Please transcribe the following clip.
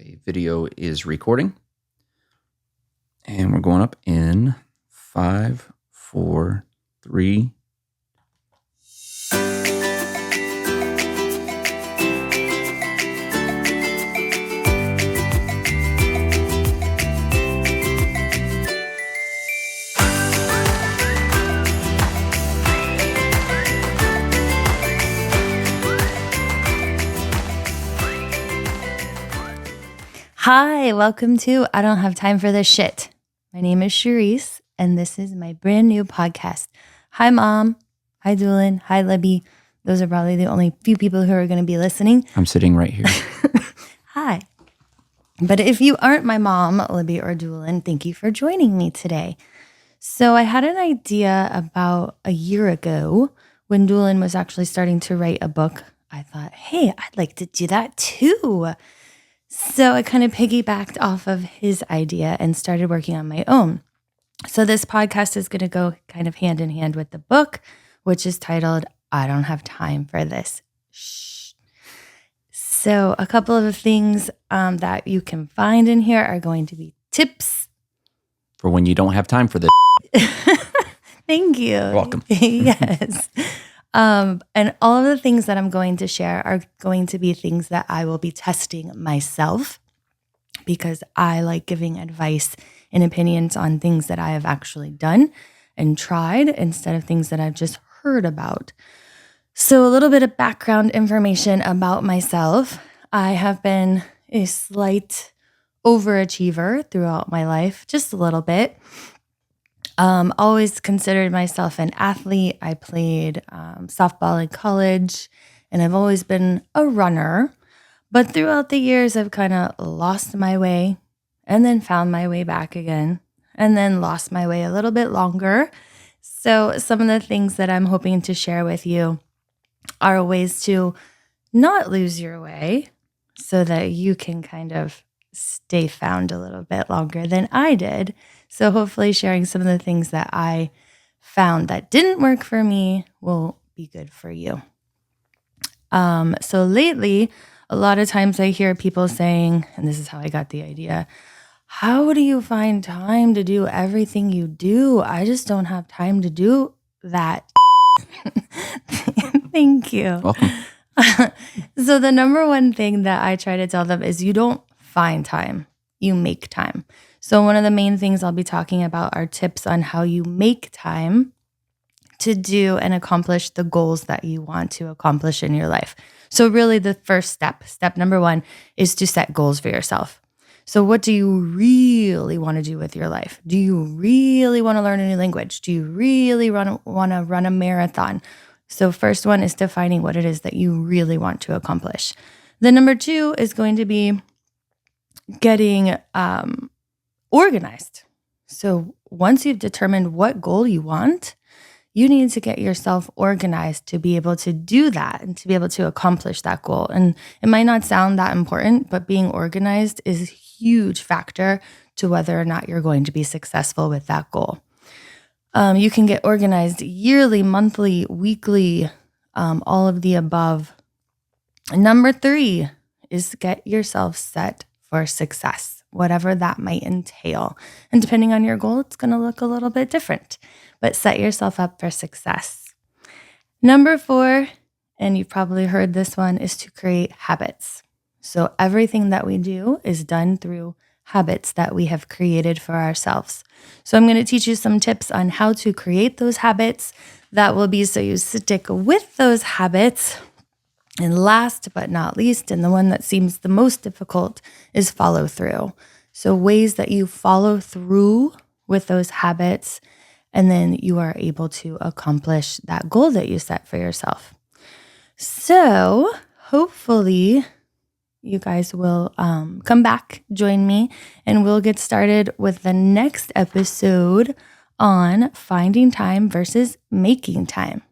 Okay, video is recording. And we're going up in 5, 4, 3. Hi, welcome to I Don't Have Time for This Shit. My name is Charisse, and this is my brand new podcast. Hi, Mom. Hi, Doolin. Hi, Libby. Those are probably the only few people who are going to be listening. I'm sitting right here. Hi. But if you aren't my mom, Libby or Doolin, thank you for joining me today. So I had an idea about a year ago when Doolin was actually starting to write a book. I thought, hey, I'd like to do that too. So I kind of piggybacked off of his idea and started working on my own. So this podcast is going to go kind of hand in hand with the book, which is titled, I Don't Have Time for This. Shh. So a couple of things that you can find in here are going to be tips. For when you don't have time for this. Thank you. You're welcome. Yes. And all of the things that I'm going to share are going to be things that I will be testing myself because I like giving advice and opinions on things that I have actually done and tried instead of things that I've just heard about. So a little bit of background information about myself. I have been a slight overachiever throughout my life, just a little bit. Always considered myself an athlete. I played softball in college, and I've always been a runner. But throughout the years, I've kind of lost my way and then found my way back again and then lost my way a little bit longer. So some of the things that I'm hoping to share with you are ways to not lose your way so that you can kind of stay found a little bit longer than I did. So hopefully sharing some of the things that I found that didn't work for me will be good for you. So lately, a lot of times I hear people saying, and this is how I got the idea, how do you find time to do everything you do? I just don't have time to do that. Thank you. Welcome. So the number one thing that I try to tell them is you don't find time, you make time. So one of the main things I'll be talking about are tips on how you make time to do and accomplish the goals that you want to accomplish in your life. So really the first step number one, is to set goals for yourself. So what do you really want to do with your life? Do you really want to learn a new language? Do you really want to run a marathon? So first one is defining what it is that you really want to accomplish. The number two is going to be getting organized. So once you've determined what goal you want, you need to get yourself organized to be able to do that and to be able to accomplish that goal. And it might not sound that important, but being organized is a huge factor to whether or not you're going to be successful with that goal. You can get organized yearly, monthly, weekly, all of the above. Number three is get yourself set for success, whatever that might entail. And depending on your goal, it's going to look a little bit different, but set yourself up for success. Number four, and you've probably heard this one, is to create habits. So everything that we do is done through habits that we have created for ourselves. So I'm going to teach you some tips on how to create those habits. That will be so you stick with those habits. And last but not least, and the one that seems the most difficult, is follow through. So ways that you follow through with those habits, and then you are able to accomplish that goal that you set for yourself. So hopefully you guys will come back, join me, and we'll get started with the next episode on finding time versus making time.